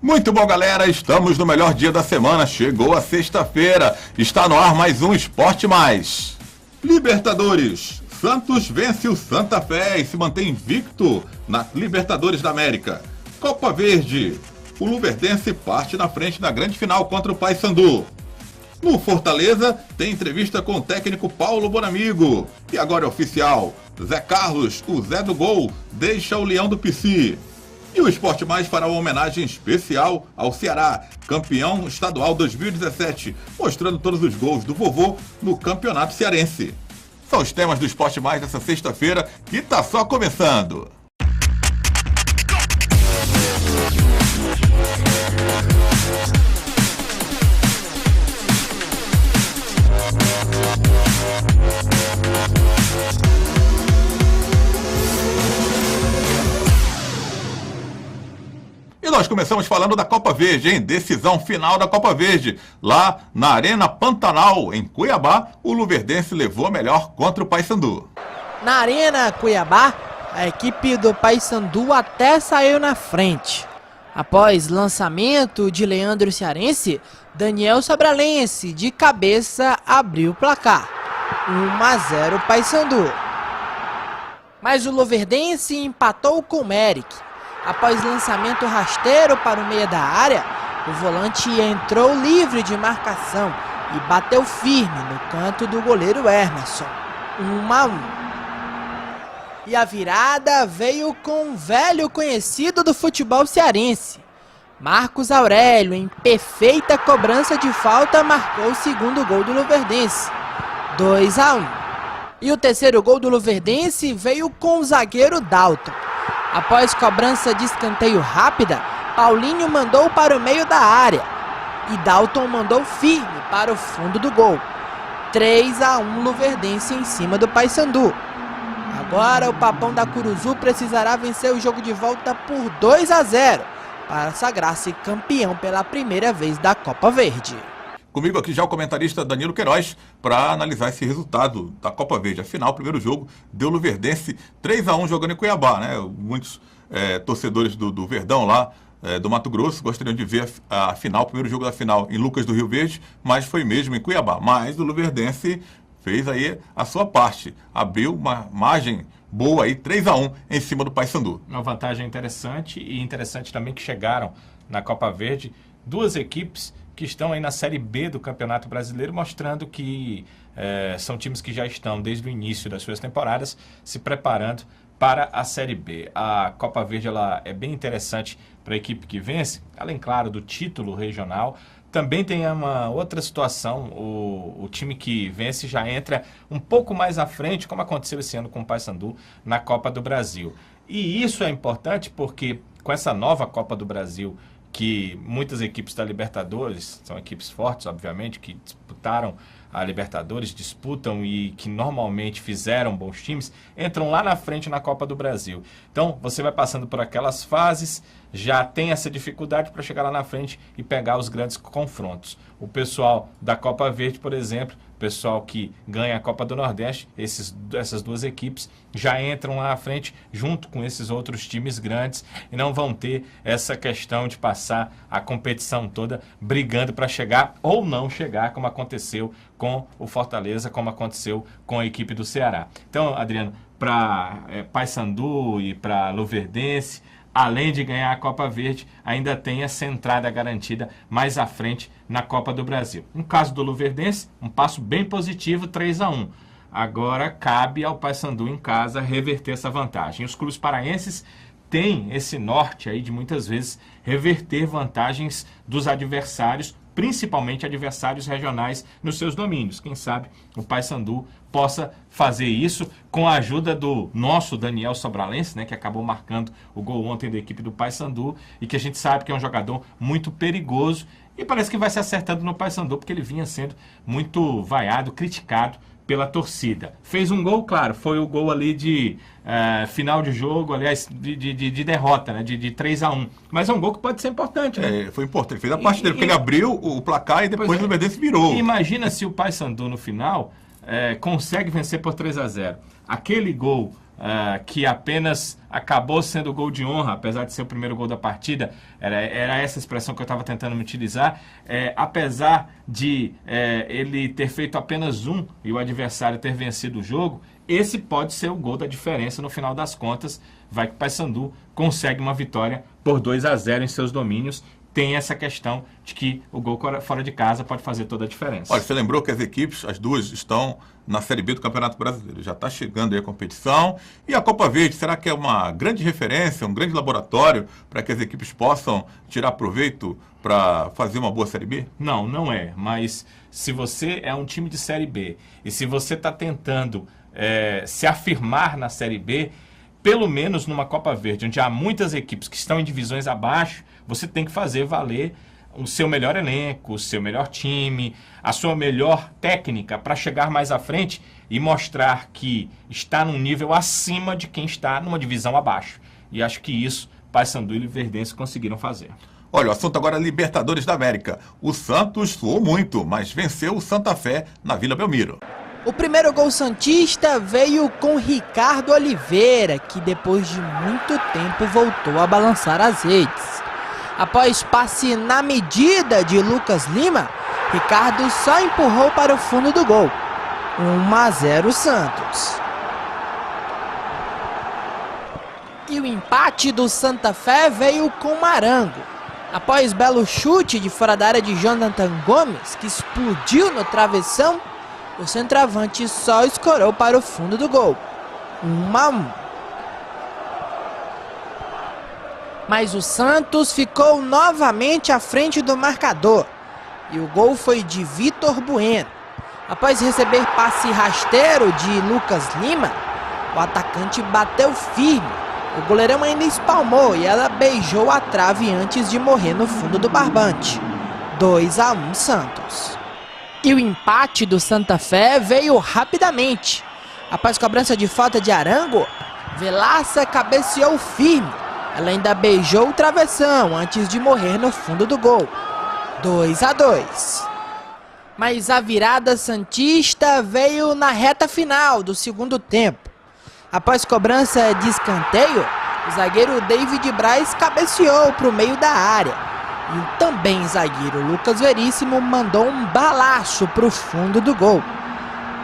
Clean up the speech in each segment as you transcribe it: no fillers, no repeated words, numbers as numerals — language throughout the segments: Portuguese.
Muito bom, galera, estamos no melhor dia da semana, chegou a sexta-feira, está no ar mais um Esporte Mais. Libertadores, Santos vence o Santa Fé e se mantém invicto na Libertadores da América. Copa Verde, o Luverdense parte na frente na grande final contra o Paysandu. No Fortaleza, tem entrevista com o técnico Paulo Bonamigo. E agora é oficial, Zé Carlos, o Zé do Gol, deixa o Leão do PC. E o Esporte Mais fará uma homenagem especial ao Ceará, campeão estadual 2017, mostrando todos os gols do vovô no campeonato cearense. São os temas do Esporte Mais dessa sexta-feira, que tá só começando. E nós começamos falando da Copa Verde, hein? Decisão final da Copa Verde. Lá na Arena Pantanal, em Cuiabá, o Luverdense levou a melhor contra o Paysandu. Na Arena Cuiabá, a equipe do Paysandu até saiu na frente. Após lançamento de Leandro Cearense, Daniel Sobralense de cabeça abriu o placar. 1-0 Paysandu. Mas o Luverdense empatou com o Merrick. Após lançamento rasteiro para o meio da área, o volante entrou livre de marcação e bateu firme no canto do goleiro Emerson. 1-1. E a virada veio com um velho conhecido do futebol cearense. Marcos Aurélio, em perfeita cobrança de falta, marcou o segundo gol do Luverdense. 2-1. E o terceiro gol do Luverdense veio com o zagueiro Dalton. Após cobrança de escanteio rápida, Paulinho mandou para o meio da área e Dalton mandou firme para o fundo do gol. 3-1 Luverdense em cima do Paysandu. Agora o Papão da Curuzu precisará vencer o jogo de volta por 2-0 para sagrar-se campeão pela primeira vez da Copa Verde. Comigo aqui já o comentarista Danilo Queiroz para analisar esse resultado da Copa Verde. Afinal, o primeiro jogo deu Luverdense 3-1 jogando em Cuiabá, né? Muitos torcedores do Verdão lá, do Mato Grosso, gostariam de ver a final, o primeiro jogo da final em Lucas do Rio Verde, mas foi mesmo em Cuiabá. Mas o Luverdense fez aí a sua parte, abriu uma margem boa aí, 3-1 em cima do Paysandu. Uma vantagem interessante e interessante também que chegaram na Copa Verde duas equipes que estão aí na Série B do Campeonato Brasileiro, mostrando que são times que já estão, desde o início das suas temporadas, se preparando para a Série B. A Copa Verde ela é bem interessante para a equipe que vence, além, claro, do título regional. Também tem uma outra situação, o time que vence já entra um pouco mais à frente, como aconteceu esse ano com o Paysandu, na Copa do Brasil. E isso é importante porque, com essa nova Copa do Brasil, que muitas equipes da Libertadores, são equipes fortes, obviamente, que disputaram a Libertadores, disputam e que normalmente fizeram bons times, entram lá na frente na Copa do Brasil. Então, você vai passando por aquelas fases, já tem essa dificuldade para chegar lá na frente e pegar os grandes confrontos. O pessoal da Copa Verde, por exemplo, o pessoal que ganha a Copa do Nordeste, essas duas equipes já entram lá à frente junto com esses outros times grandes e não vão ter essa questão de passar a competição toda brigando para chegar ou não chegar, como aconteceu com o Fortaleza, como aconteceu com a equipe do Ceará. Então, Adriano, para Paysandu e para Luverdense, além de ganhar a Copa Verde, ainda tem essa entrada garantida mais à frente na Copa do Brasil. No caso do Luverdense, um passo bem positivo, 3-1. Agora cabe ao Paysandu em casa reverter essa vantagem. Os clubes paraenses têm esse norte aí de muitas vezes reverter vantagens dos adversários, principalmente adversários regionais nos seus domínios. Quem sabe o Paysandu possa fazer isso com a ajuda do nosso Daniel Sobralense, né, que acabou marcando o gol ontem da equipe do Paysandu e que a gente sabe que é um jogador muito perigoso e parece que vai se acertando no Paysandu porque ele vinha sendo muito vaiado, criticado pela torcida. Fez um gol, claro, foi o gol ali de final de jogo, aliás, de derrota, né, de 3-1. Mas é um gol que pode ser importante, né? Foi importante, ele fez a parte dele, porque ele abriu o placar e depois o Luverdense virou. Imagina se o Paysandu no final consegue vencer por 3-0. Aquele gol que apenas acabou sendo o gol de honra, apesar de ser o primeiro gol da partida, era essa expressão que eu estava tentando me utilizar, apesar de ele ter feito apenas um e o adversário ter vencido o jogo, esse pode ser o gol da diferença no final das contas, vai que o Paysandu consegue uma vitória por 2-0 em seus domínios. Tem essa questão de que o gol fora de casa pode fazer toda a diferença. Olha, você lembrou que as equipes, as duas, estão na Série B do Campeonato Brasileiro. Já está chegando aí a competição. E a Copa Verde, será que é uma grande referência, um grande laboratório para que as equipes possam tirar proveito para fazer uma boa Série B? Não, não é. Mas se você é um time de Série B e se você está tentando se afirmar na Série B, pelo menos numa Copa Verde, onde há muitas equipes que estão em divisões abaixo, você tem que fazer valer o seu melhor elenco, o seu melhor time, a sua melhor técnica para chegar mais à frente e mostrar que está num nível acima de quem está numa divisão abaixo. E acho que isso Paysandu e Luverdense conseguiram fazer. Olha, o assunto agora é Libertadores da América. O Santos suou muito, mas venceu o Santa Fé na Vila Belmiro. O primeiro gol santista veio com Ricardo Oliveira, que depois de muito tempo voltou a balançar as redes. Após passe na medida de Lucas Lima, Ricardo só empurrou para o fundo do gol. 1-0 Santos. E o empate do Santa Fé veio com Marango. Após belo chute de fora da área de Jonathan Gomes, que explodiu no travessão, o centroavante só escorou para o fundo do gol. 1-1. Mas o Santos ficou novamente à frente do marcador. E o gol foi de Vitor Bueno. Após receber passe rasteiro de Lucas Lima, o atacante bateu firme. O goleirão ainda espalmou e ela beijou a trave antes de morrer no fundo do barbante. 2-1 Santos. E o empate do Santa Fé veio rapidamente. Após cobrança de falta de Arango, Velasca cabeceou firme. Ela ainda beijou o travessão antes de morrer no fundo do gol. 2-2. Mas a virada santista veio na reta final do segundo tempo. Após cobrança de escanteio, o zagueiro David Braz cabeceou para o meio da área. E o também zagueiro Lucas Veríssimo mandou um balaço para o fundo do gol.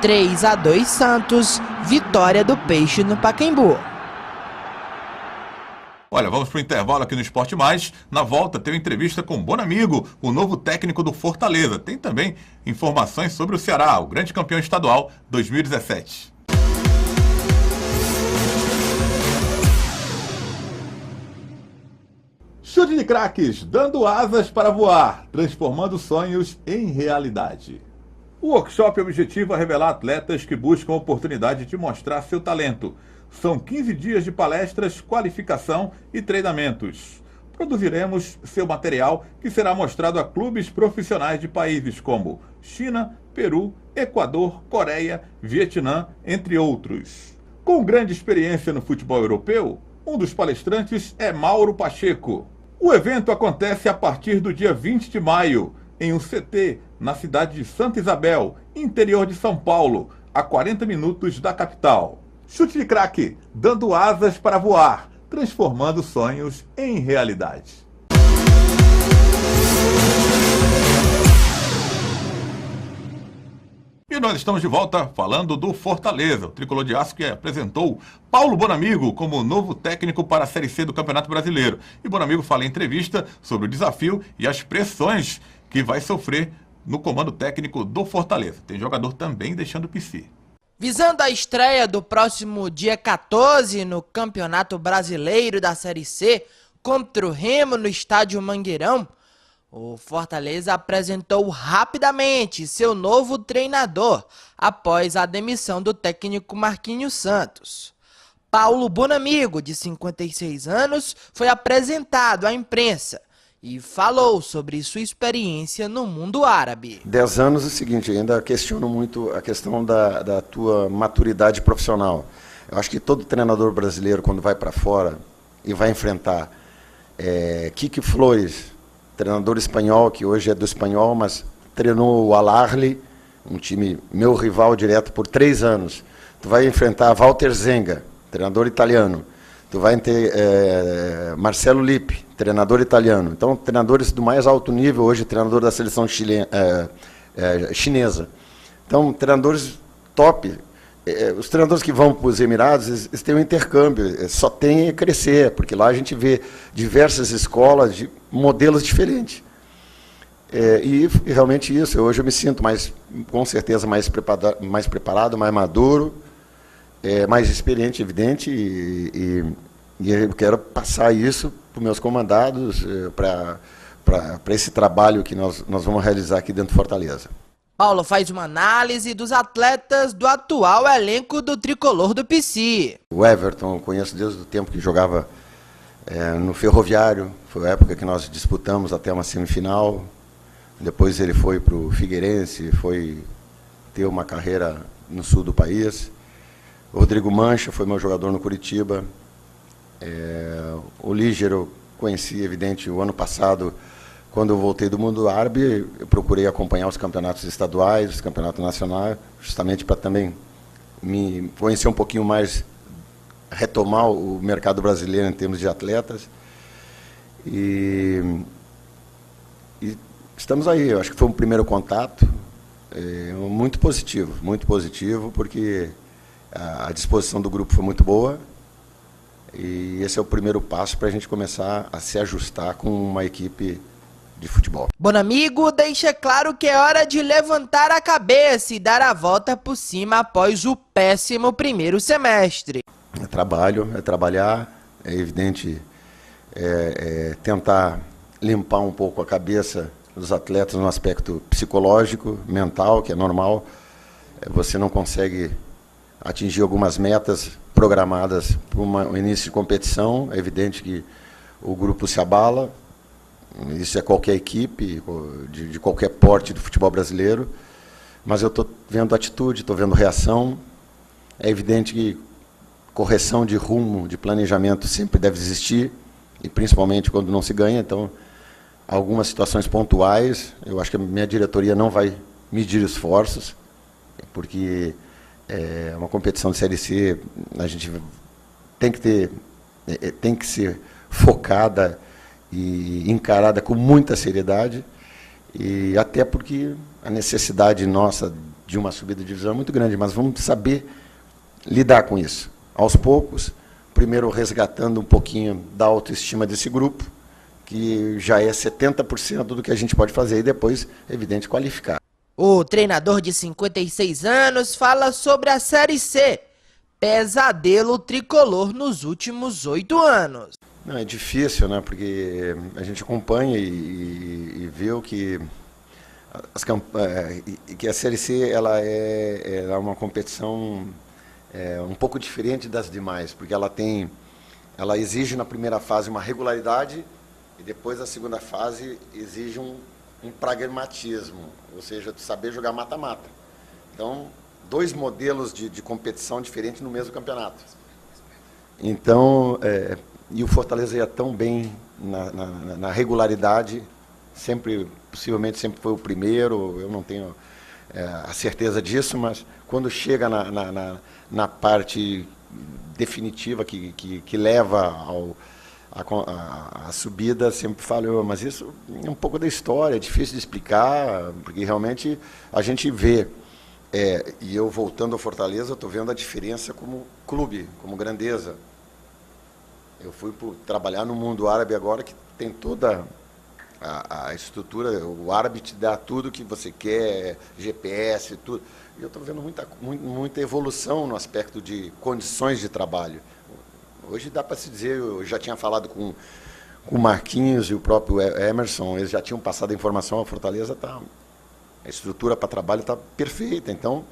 3-2 Santos, vitória do Peixe no Pacaembu. Olha, vamos para o intervalo aqui no Esporte Mais. Na volta tem uma entrevista com o Bonamigo, o novo técnico do Fortaleza. Tem também informações sobre o Ceará, o grande campeão estadual 2017. Chute de craques, dando asas para voar, transformando sonhos em realidade. O workshop objetiva revelar atletas que buscam a oportunidade de mostrar seu talento. São 15 dias de palestras, qualificação e treinamentos. Produziremos seu material que será mostrado a clubes profissionais de países como China, Peru, Equador, Coreia, Vietnã, entre outros. Com grande experiência no futebol europeu, um dos palestrantes é Mauro Pacheco. O evento acontece a partir do dia 20 de maio, em um CT, na cidade de Santa Isabel, interior de São Paulo, a 40 minutos da capital. Chute de craque, dando asas para voar, transformando sonhos em realidade. E nós estamos de volta falando do Fortaleza, o tricolor de aço que apresentou Paulo Bonamigo como novo técnico para a Série C do Campeonato Brasileiro. E Bonamigo fala em entrevista sobre o desafio e as pressões que vai sofrer no comando técnico do Fortaleza. Tem jogador também deixando o PC. Visando a estreia do próximo dia 14 no Campeonato Brasileiro da Série C contra o Remo no estádio Mangueirão, o Fortaleza apresentou rapidamente seu novo treinador após a demissão do técnico Marquinhos Santos. Paulo Bonamigo, de 56 anos, foi apresentado à imprensa e falou sobre sua experiência no mundo árabe. 10 anos é o seguinte, ainda questiono muito a questão da tua maturidade profissional. Eu acho que todo treinador brasileiro, quando vai para fora e vai enfrentar Quique Flores, treinador espanhol, que hoje é do Espanhol, mas treinou o Al-Ahly, um time meu rival direto por 3 anos. Tu vai enfrentar Walter Zenga, treinador italiano. Tu vai ter Marcelo Lippi, treinador italiano. Então, treinadores do mais alto nível, hoje treinador da seleção chinesa. Então, treinadores top. Os treinadores que vão para os Emirados, eles têm um intercâmbio, só tem a crescer, porque lá a gente vê diversas escolas de modelos diferentes. E realmente isso, hoje eu me sinto com certeza mais preparado, mais maduro, mais experiente, evidente, e eu quero passar isso para os meus comandados, para esse trabalho que nós vamos realizar aqui dentro do Fortaleza. Paulo faz uma análise dos atletas do atual elenco do tricolor do PC. O Everton, eu conheço desde o tempo que jogava no Ferroviário, foi a época que nós disputamos até uma semifinal. Depois ele foi para o Figueirense, foi ter uma carreira no sul do país. O Rodrigo Mancha foi meu jogador no Curitiba. O Líger eu conheci, evidente, o ano passado. Quando eu voltei do mundo árabe, eu procurei acompanhar os campeonatos estaduais, os campeonatos nacionais, justamente para também me conhecer um pouquinho mais, retomar o mercado brasileiro em termos de atletas. E estamos aí, eu acho que foi um primeiro contato muito positivo, porque a disposição do grupo foi muito boa. E esse é o primeiro passo para a gente começar a se ajustar com uma equipe de futebol. Bonamigo deixa claro que é hora de levantar a cabeça e dar a volta por cima após o péssimo primeiro semestre. É trabalho, é trabalhar, é evidente tentar limpar um pouco a cabeça dos atletas no aspecto psicológico, mental, que é normal. Você não consegue atingir algumas metas programadas para um início de competição, é evidente que o grupo se abala. Isso é qualquer equipe, de qualquer porte do futebol brasileiro, mas eu estou vendo atitude, estou vendo reação. É evidente que correção de rumo, de planejamento sempre deve existir, e principalmente quando não se ganha. Então, algumas situações pontuais, eu acho que a minha diretoria não vai medir esforços, porque é uma competição de Série C, a gente tem que ser focada e encarada com muita seriedade, e até porque a necessidade nossa de uma subida de divisão é muito grande, mas vamos saber lidar com isso. Aos poucos, primeiro resgatando um pouquinho da autoestima desse grupo, que já é 70% do que a gente pode fazer, e depois, é evidente, qualificar. O treinador de 56 anos fala sobre a Série C, pesadelo tricolor nos últimos 8 anos. Não, é difícil, né? Porque a gente acompanha e vê o que a Série C ela é uma competição um pouco diferente das demais, porque ela exige na primeira fase uma regularidade e depois a segunda fase exige um pragmatismo, ou seja, de saber jogar mata-mata. Então, 2 modelos de competição diferentes no mesmo campeonato. Então, e o Fortaleza ia tão bem na regularidade, possivelmente sempre foi o primeiro, eu não tenho a certeza disso, mas quando chega na parte definitiva que leva a subida, sempre falo, mas isso é um pouco da história, é difícil de explicar, porque realmente a gente vê, e eu voltando ao Fortaleza, eu estou vendo a diferença como clube, como grandeza. Eu fui trabalhar no mundo árabe agora, que tem toda a estrutura, o árabe te dá tudo que você quer, GPS, tudo. E eu estou vendo muita evolução no aspecto de condições de trabalho. Hoje dá para se dizer, eu já tinha falado com o Marquinhos e o próprio Emerson, eles já tinham passado a informação, a Fortaleza a estrutura para trabalho está perfeita, então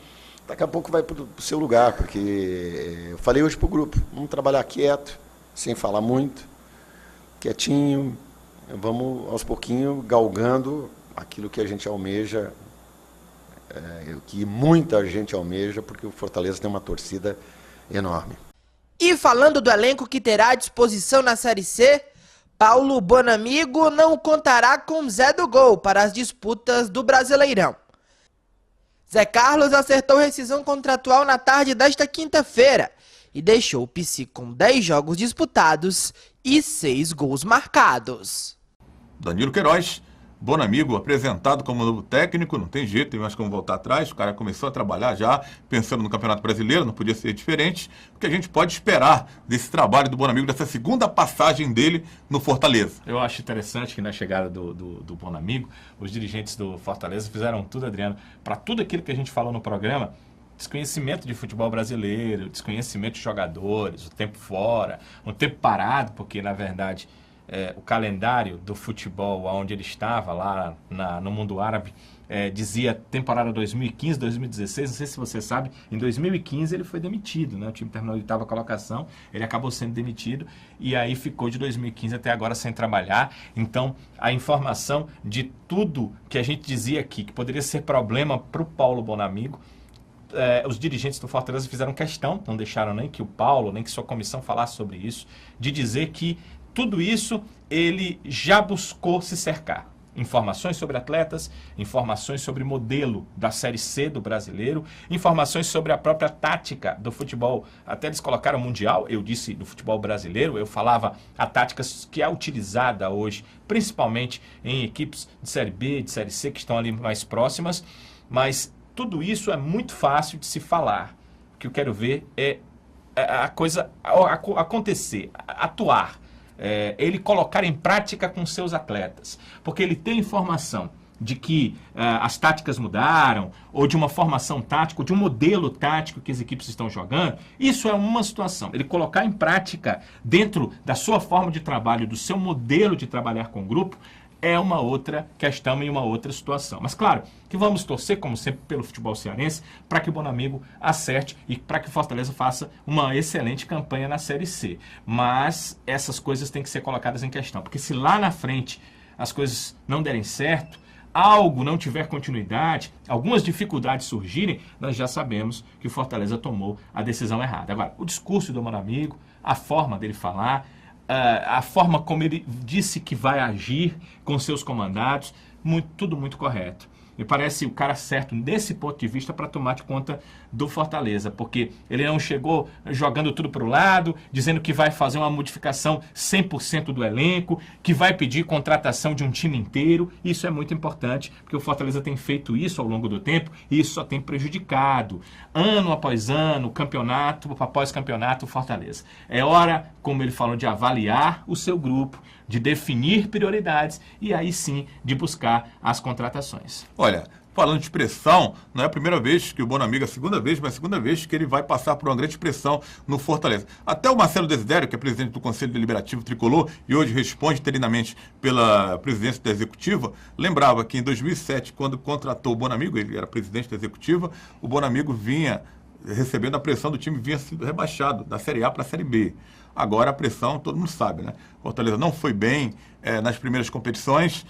daqui a pouco vai para o seu lugar, porque eu falei hoje para o grupo, vamos trabalhar quieto, sem falar muito, quietinho, vamos aos pouquinhos galgando aquilo que a gente almeja, que muita gente almeja, porque o Fortaleza tem uma torcida enorme. E falando do elenco que terá à disposição na Série C, Paulo Bonamigo não contará com Zé do Gol para as disputas do Brasileirão. Zé Carlos acertou rescisão contratual na tarde desta quinta-feira e deixou o Psico com 10 jogos disputados e 6 gols marcados. Danilo Queiroz, Bonamigo apresentado como novo técnico, não tem jeito, tem mais como voltar atrás, o cara começou a trabalhar já, pensando no Campeonato Brasileiro, não podia ser diferente, o que a gente pode esperar desse trabalho do Bonamigo, dessa segunda passagem dele no Fortaleza. Eu acho interessante que na chegada do Bonamigo, os dirigentes do Fortaleza fizeram tudo, Adriano, para tudo aquilo que a gente falou no programa, desconhecimento de futebol brasileiro, desconhecimento de jogadores, o tempo fora, um tempo parado, porque na verdade o calendário do futebol onde ele estava, lá no mundo árabe, dizia temporada 2015, 2016, não sei se você sabe, em 2015 ele foi demitido, né? O time terminou a 8ª colocação, ele acabou sendo demitido e aí ficou de 2015 até agora sem trabalhar. Então, a informação de tudo que a gente dizia aqui, que poderia ser problema para o Paulo Bonamigo, os dirigentes do Fortaleza fizeram questão, não deixaram nem que o Paulo, nem que sua comissão falasse sobre isso, de dizer que tudo isso ele já buscou se cercar. Informações sobre atletas, informações sobre modelo da Série C do brasileiro, informações sobre a própria tática do futebol. Até eles colocaram mundial, eu disse do futebol brasileiro, eu falava a tática que é utilizada hoje, principalmente em equipes de Série B, de Série C, que estão ali mais próximas, mas tudo isso é muito fácil de se falar. O que eu quero ver é a coisa acontecer, atuar. Ele colocar em prática com seus atletas, porque ele tem informação de que as táticas mudaram, ou de uma formação tática, ou de um modelo tático que as equipes estão jogando. Isso é uma situação. Ele colocar em prática dentro da sua forma de trabalho, do seu modelo de trabalhar com o grupo, é uma outra questão e uma outra situação. Mas claro, que vamos torcer, como sempre, pelo futebol cearense, para que o Bonamigo acerte e para que o Fortaleza faça uma excelente campanha na Série C. Mas essas coisas têm que ser colocadas em questão, porque se lá na frente as coisas não derem certo, algo não tiver continuidade, algumas dificuldades surgirem, nós já sabemos que o Fortaleza tomou a decisão errada. Agora, o discurso do Bonamigo, a forma dele falar, a forma como ele disse que vai agir com seus comandados, tudo muito correto. Me parece o cara certo desse ponto de vista para tomar de conta do Fortaleza, porque ele não chegou jogando tudo para o lado, dizendo que vai fazer uma modificação 100% do elenco, que vai pedir contratação de um time inteiro. Isso é muito importante, porque o Fortaleza tem feito isso ao longo do tempo e isso só tem prejudicado. Ano após ano, campeonato após campeonato, o Fortaleza. É hora, como ele falou, de avaliar o seu grupo, de definir prioridades e aí sim de buscar as contratações. Olha, falando de pressão, não é a primeira vez que o Bonamigo, a segunda vez, mas a segunda vez que ele vai passar por uma grande pressão no Fortaleza. Até o Marcelo Desidério, que é presidente do Conselho Deliberativo Tricolor e hoje responde interinamente pela presidência da Executiva, lembrava que em 2007, quando contratou o Bonamigo, ele era presidente da Executiva, o Bonamigo vinha recebendo a pressão do time, vinha sendo rebaixado da Série A para a Série B. Agora a pressão, todo mundo sabe, né? Fortaleza não foi bem nas primeiras competições,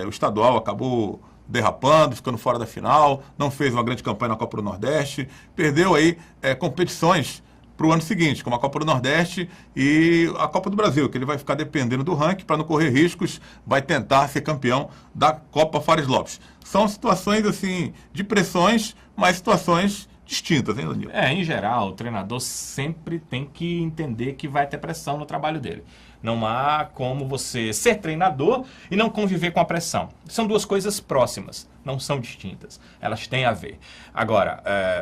o estadual acabou derrapando, ficando fora da final, não fez uma grande campanha na Copa do Nordeste, perdeu aí competições para o ano seguinte, como a Copa do Nordeste e a Copa do Brasil, que ele vai ficar dependendo do ranking para não correr riscos, vai tentar ser campeão da Copa Fares Lopes. São situações assim de pressões, mas situações distintas, hein, Danilo? Em geral, o treinador sempre tem que entender que vai ter pressão no trabalho dele. Não há como você ser treinador e não conviver com a pressão. São duas coisas próximas, não são distintas. Elas têm a ver. Agora,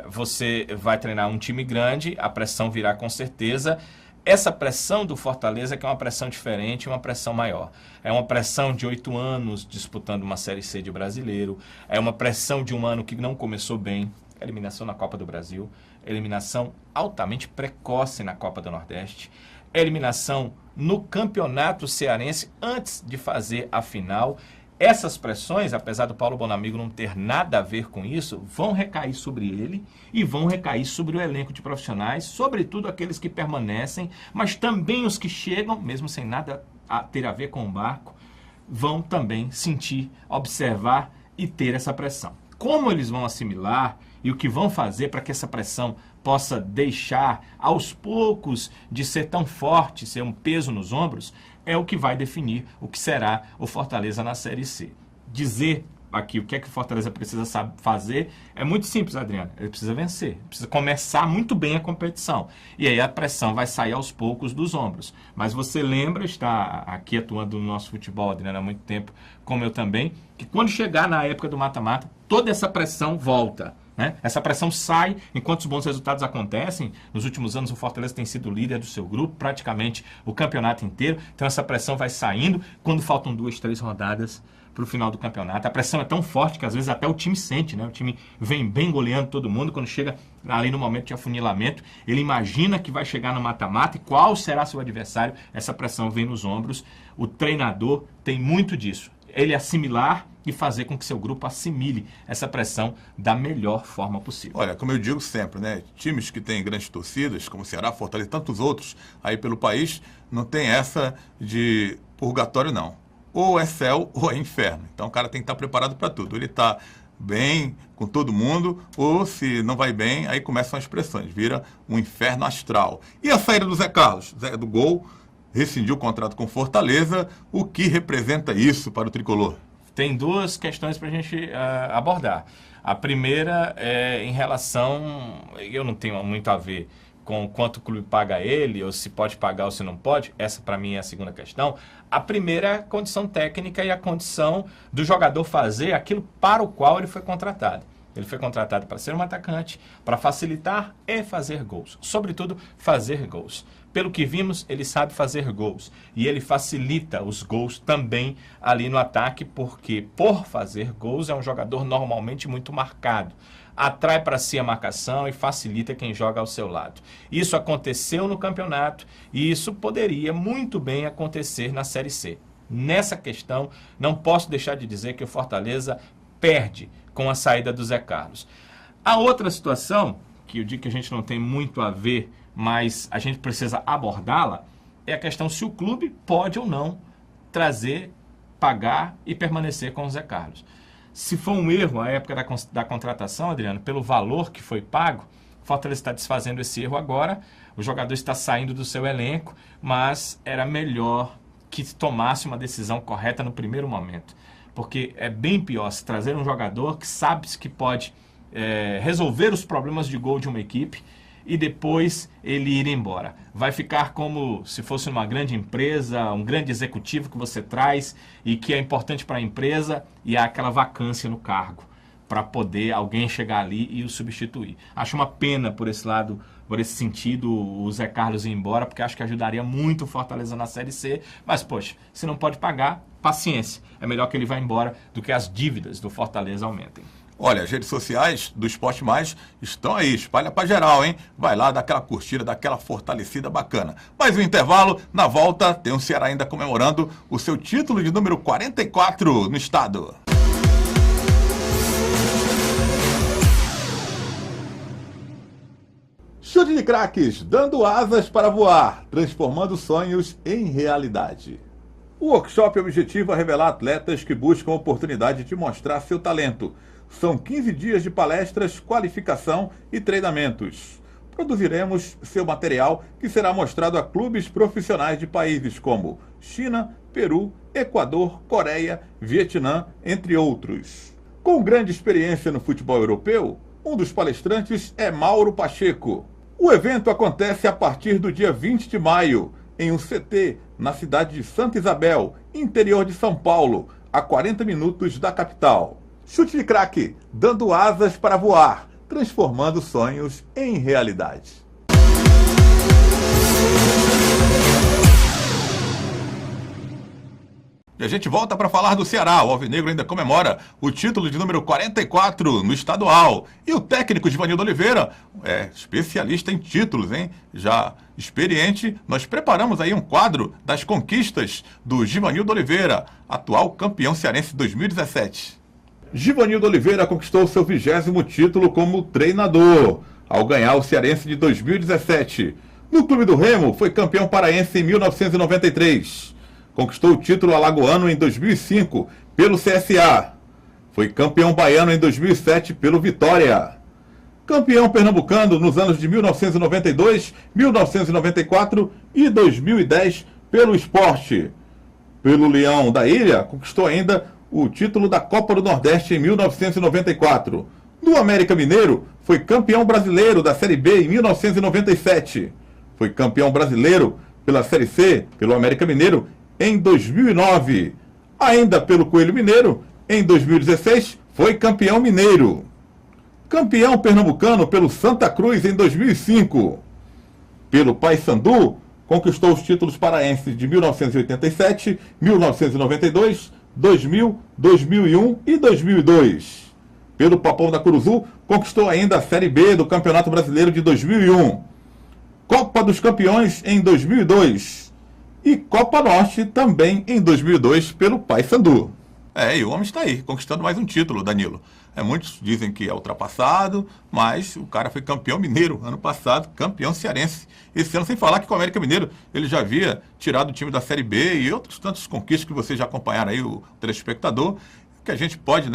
você vai treinar um time grande, a pressão virá com certeza. Essa pressão do Fortaleza que é uma pressão diferente, uma pressão maior. É uma pressão de 8 anos disputando uma Série C de brasileiro. É uma pressão de um ano que não começou bem. Eliminação na Copa do Brasil, eliminação altamente precoce na Copa do Nordeste, eliminação no Campeonato Cearense antes de fazer a final. Essas pressões, apesar do Paulo Bonamigo não ter nada a ver com isso, vão recair sobre ele e vão recair sobre o elenco de profissionais, sobretudo aqueles que permanecem, mas também os que chegam, mesmo sem nada a ter a ver com o barco, vão também sentir, observar e ter essa pressão. Como eles vão assimilar e o que vão fazer para que essa pressão possa deixar aos poucos de ser tão forte, ser um peso nos ombros, é o que vai definir o que será o Fortaleza na Série C. Dizer aqui o que é que o Fortaleza precisa fazer, é muito simples, Adriano. Ele precisa vencer, ele precisa começar muito bem a competição. E aí a pressão vai sair aos poucos dos ombros. Mas você lembra, está aqui atuando no nosso futebol, Adriano, há muito tempo, como eu também, que quando chegar na época do mata-mata, toda essa pressão volta. Né? Essa pressão sai enquanto os bons resultados acontecem. Nos últimos anos o Fortaleza tem sido líder do seu grupo, praticamente o campeonato inteiro. Então essa pressão vai saindo quando faltam 2, 3 rodadas para o final do campeonato. A pressão é tão forte que às vezes até o time sente, né? O time vem bem goleando todo mundo. Quando chega ali no momento de afunilamento, ele imagina que vai chegar no mata-mata e qual será seu adversário. Essa pressão vem nos ombros. O treinador tem muito disso. Ele assimilar e fazer com que seu grupo assimile essa pressão da melhor forma possível. Olha, como eu digo sempre, né? Times que têm grandes torcidas, como Ceará, Fortaleza e tantos outros aí pelo país, não tem essa de purgatório, não. Ou é céu ou é inferno. Então o cara tem que estar preparado para tudo. Ele está bem com todo mundo, ou se não vai bem, aí começam as pressões, vira um inferno astral. E a saída do Zé Carlos, Zé do Gol, rescindiu o contrato com Fortaleza. O que representa isso para o tricolor? Tem 2 questões para a gente abordar. A primeira é em relação, eu não tenho muito a ver com quanto o clube paga ele, ou se pode pagar ou se não pode. Essa para mim é a segunda questão. A primeira é a condição técnica e a condição do jogador fazer aquilo para o qual ele foi contratado. Ele foi contratado para ser um atacante, para facilitar e fazer gols. Sobretudo, fazer gols. Pelo que vimos, ele sabe fazer gols. E ele facilita os gols também ali no ataque, porque por fazer gols é um jogador normalmente muito marcado. Atrai para si a marcação e facilita quem joga ao seu lado. Isso aconteceu no campeonato e isso poderia muito bem acontecer na Série C. Nessa questão, não posso deixar de dizer que o Fortaleza perde com a saída do Zé Carlos. A outra situação, que eu digo que a gente não tem muito a ver, mas a gente precisa abordá-la, é a questão se o clube pode ou não trazer, pagar e permanecer com o Zé Carlos. Se for um erro a época da contratação, Adriano, pelo valor que foi pago, o Fortaleza está desfazendo esse erro agora, o jogador está saindo do seu elenco, mas era melhor que tomasse uma decisão correta no primeiro momento. Porque é bem pior se trazer um jogador que sabe que pode resolver os problemas de gol de uma equipe e depois ele ir embora. Vai ficar como se fosse uma grande empresa, um grande executivo que você traz e que é importante para a empresa e há aquela vacância no cargo para poder alguém chegar ali e o substituir. Acho uma pena por esse lado, por esse sentido, o Zé Carlos ir embora, porque acho que ajudaria muito o Fortaleza na Série C, mas, poxa, se não pode pagar, paciência. É melhor que ele vá embora do que as dívidas do Fortaleza aumentem. Olha, as redes sociais do Esporte Mais estão aí, espalha pra geral, hein? Vai lá, dá aquela curtida, dá aquela fortalecida bacana. Mais um intervalo, na volta tem o Ceará ainda comemorando o seu título de número 44 no estado. Chute de craques, dando asas para voar, transformando sonhos em realidade. O workshop objetiva revelar atletas que buscam a oportunidade de mostrar seu talento. São 15 dias de palestras, qualificação e treinamentos. Produziremos seu material que será mostrado a clubes profissionais de países como China, Peru, Equador, Coreia, Vietnã, entre outros. Com grande experiência no futebol europeu, um dos palestrantes é Mauro Pacheco. O evento acontece a partir do dia 20 de maio, em um CT, na cidade de Santa Isabel, interior de São Paulo, a 40 minutos da capital. Chute de craque, dando asas para voar, transformando sonhos em realidade. E a gente volta para falar do Ceará. O Alvinegro ainda comemora o título de número 44 no estadual. E o técnico Givanildo Oliveira é especialista em títulos, hein? Já experiente, nós preparamos aí um quadro das conquistas do Givanildo Oliveira, atual campeão cearense 2017. Givanildo Oliveira conquistou seu 20º título como treinador, ao ganhar o cearense de 2017. No Clube do Remo, foi campeão paraense em 1993. Conquistou o título alagoano em 2005 pelo CSA. Foi campeão baiano em 2007 pelo Vitória. Campeão pernambucano nos anos de 1992, 1994 e 2010 pelo Sport. Pelo Leão da Ilha, conquistou ainda o título da Copa do Nordeste em 1994. No América Mineiro, foi campeão brasileiro da Série B em 1997. Foi campeão brasileiro pela Série C, pelo América Mineiro, em 2009. Ainda pelo Coelho Mineiro, em 2016, foi campeão mineiro. Campeão pernambucano pelo Santa Cruz em 2005. Pelo Paysandu, conquistou os títulos paraenses de 1987, 1992, 2000, 2001 e 2002. Pelo Papão da Curuzu, conquistou ainda a Série B do Campeonato Brasileiro de 2001. Copa dos Campeões em 2002. E Copa Norte também em 2002 pelo Paysandu. E o homem está aí, conquistando mais um título, Danilo. Muitos dizem que é ultrapassado, mas o cara foi campeão mineiro ano passado, campeão cearense. Esse ano, sem falar que com o América Mineiro ele já havia tirado o time da Série B e outros tantos conquistas que vocês já acompanharam aí, o telespectador, que a gente pode,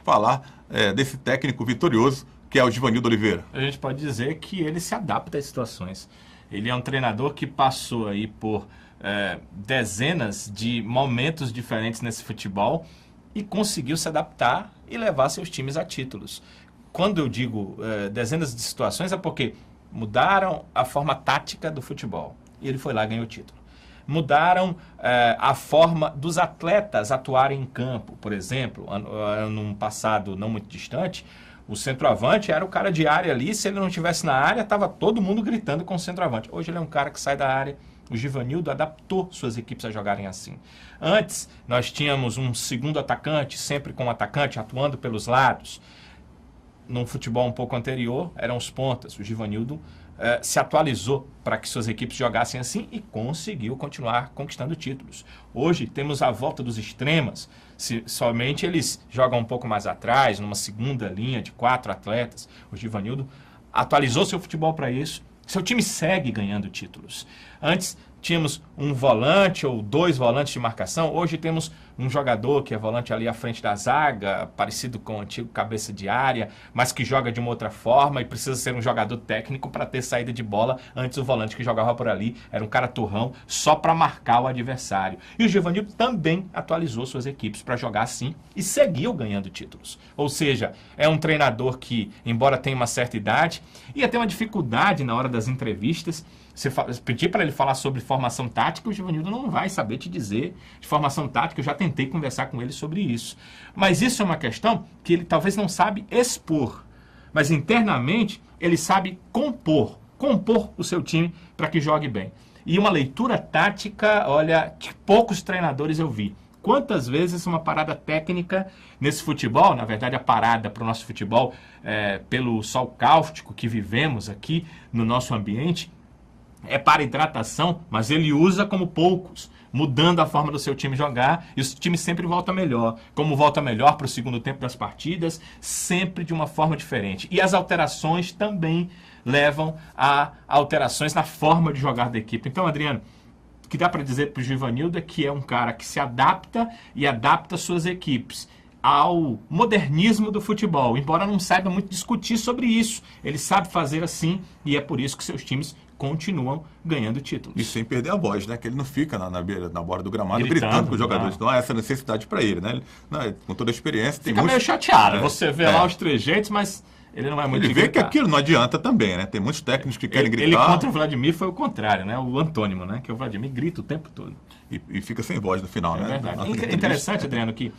falar desse técnico vitorioso que é o Givanildo Oliveira. A gente pode dizer que ele se adapta às situações. Ele é um treinador que passou aí por dezenas de momentos diferentes nesse futebol e conseguiu se adaptar e levar seus times a títulos. Quando eu digo dezenas de situações, é porque mudaram a forma tática do futebol. E ele foi lá e ganhou o título. Mudaram a forma dos atletas atuarem em campo. Por exemplo, num passado não muito distante, o centroavante era o cara de área ali. Se ele não estivesse na área, estava todo mundo gritando com o centroavante. Hoje ele é um cara que sai da área. O Givanildo adaptou suas equipes a jogarem assim. Antes, nós tínhamos um segundo atacante, sempre com um atacante atuando pelos lados. Num futebol um pouco anterior, eram os pontas. O Givanildo se atualizou para que suas equipes jogassem assim e conseguiu continuar conquistando títulos. Hoje, temos a volta dos extremas. Somente eles jogam um pouco mais atrás, numa segunda linha de 4 atletas. O Givanildo atualizou seu futebol para isso. Seu time segue ganhando títulos. Antes tínhamos um volante ou 2 volantes de marcação. Hoje temos um jogador que é volante ali à frente da zaga, parecido com o antigo cabeça de área, mas que joga de uma outra forma e precisa ser um jogador técnico para ter saída de bola. Antes o volante que jogava por ali era um cara turrão só para marcar o adversário. E o Givanildo também atualizou suas equipes para jogar assim e seguiu ganhando títulos. Ou seja, é um treinador que, embora tenha uma certa idade, ia ter uma dificuldade na hora das entrevistas. Se pedir para ele falar sobre formação tática, o Givanildo não vai saber te dizer de formação tática. Eu já tentei conversar com ele sobre isso. Mas isso é uma questão que ele talvez não sabe expor. Mas internamente ele sabe compor o seu time para que jogue bem. E uma leitura tática, olha, que poucos treinadores eu vi. Quantas vezes uma parada técnica nesse futebol, na verdade a parada para o nosso futebol, pelo sol cáustico que vivemos aqui no nosso ambiente, é para hidratação, mas ele usa como poucos, mudando a forma do seu time jogar, e o time sempre volta melhor. Como volta melhor para o segundo tempo das partidas, sempre de uma forma diferente. E as alterações também levam a alterações na forma de jogar da equipe. Então, Adriano, o que dá para dizer para o Givanildo é que é um cara que se adapta e adapta suas equipes ao modernismo do futebol, embora não saiba muito discutir sobre isso. Ele sabe fazer assim e é por isso que seus times continuam ganhando títulos. E sem perder a voz, né? Que ele não fica na borda do gramado gritando com os jogadores. Não há essa necessidade para ele, né? Com toda a experiência. Fica meio chateado. Você vê lá os trejeitos, mas ele não é muito Ele vê que aquilo não adianta também, né? Tem muitos técnicos que querem gritar. Ele contra o Vladimir foi o contrário, né? O antônimo, né? Que o Vladimir grita o tempo todo. E fica sem voz no final, né? É verdade. Interessante, Adriano, que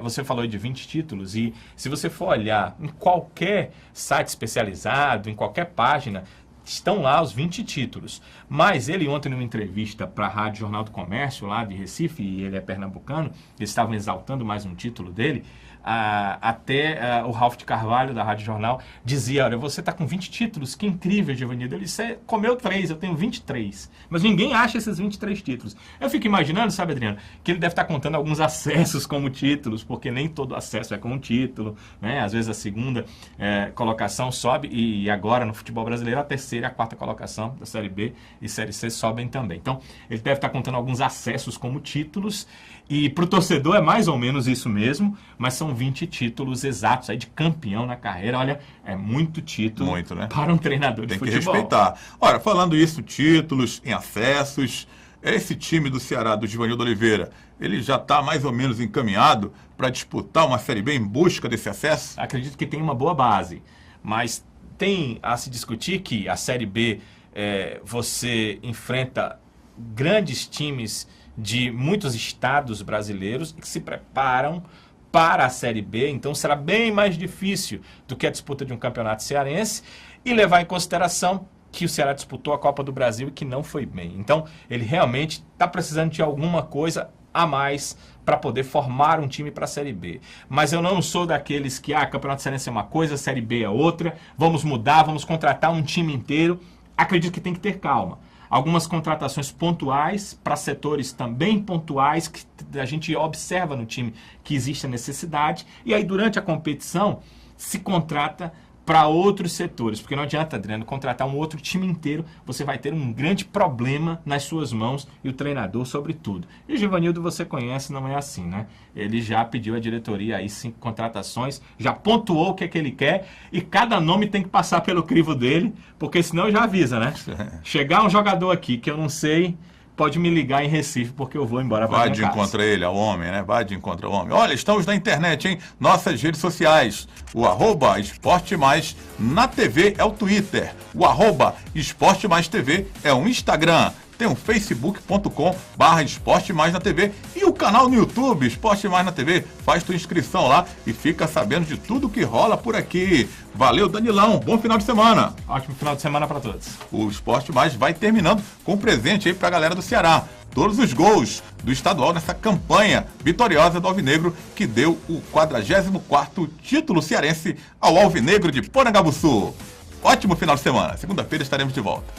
você falou de 20 títulos e se você for olhar em qualquer site especializado, em qualquer página, estão lá os 20 títulos. Mas ele ontem, numa entrevista para a Rádio Jornal do Comércio, lá de Recife, e ele é pernambucano, eles estavam exaltando mais um título dele, até o Ralf de Carvalho, da Rádio Jornal, dizia, olha, você está com 20 títulos, que incrível, Givanildo. Ele disse, comeu 3, eu tenho 23. Mas ninguém acha esses 23 títulos. Eu fico imaginando, sabe, Adriano, que ele deve estar contando alguns acessos como títulos, porque nem todo acesso é com um título, né? Às vezes a segunda colocação sobe, e agora no futebol brasileiro a terceira e a quarta colocação da Série B e Série C sobem também. Então, ele deve estar contando alguns acessos como títulos, e para o torcedor é mais ou menos isso mesmo, mas são 20 títulos exatos aí de campeão na carreira. Olha, é muito título muito, né? Para um treinador de futebol. Tem que respeitar. Ora, falando isso, títulos em acessos, esse time do Ceará, do Givanildo Oliveira, ele já está mais ou menos encaminhado para disputar uma Série B em busca desse acesso? Acredito que tem uma boa base, mas tem a se discutir que a Série B você enfrenta grandes times de muitos estados brasileiros que se preparam para a Série B, então será bem mais difícil do que a disputa de um campeonato cearense, e levar em consideração que o Ceará disputou a Copa do Brasil e que não foi bem. Então, ele realmente está precisando de alguma coisa a mais para poder formar um time para a Série B. Mas eu não sou daqueles que, Campeonato Cearense é uma coisa, Série B é outra, vamos mudar, vamos contratar um time inteiro. Acredito que tem que ter calma. Algumas contratações pontuais para setores também pontuais que a gente observa no time que existe a necessidade, e aí durante a competição se contrata para outros setores, porque não adianta, Adriano, contratar um outro time inteiro, você vai ter um grande problema nas suas mãos e o treinador sobretudo. E o Givanildo você conhece, não é assim, né? Ele já pediu à diretoria aí 5 contratações, já pontuou o que é que ele quer, e cada nome tem que passar pelo crivo dele, porque senão já avisa, né? Chegar um jogador aqui que eu não sei, pode me ligar em Recife, porque eu vou embora para Vai minha de casa. encontro a ele, ao homem, né? Vai de encontro ao homem. Olha, estamos na internet, hein? Nossas redes sociais. O @Esporte Mais na TV é o Twitter. O @Esporte Mais TV é o Instagram. Tem o facebook.com/Esporte Mais na TV e o canal no YouTube, Esporte Mais na TV. Faz tua inscrição lá e fica sabendo de tudo que rola por aqui. Valeu, Danilão. Bom final de semana. Ótimo final de semana para todos. O Esporte Mais vai terminando com um presente aí pra galera do Ceará. Todos os gols do estadual nessa campanha vitoriosa do Alvinegro, que deu o 44º título cearense ao Alvinegro de Porangabuçu. Ótimo final de semana. Segunda-feira estaremos de volta.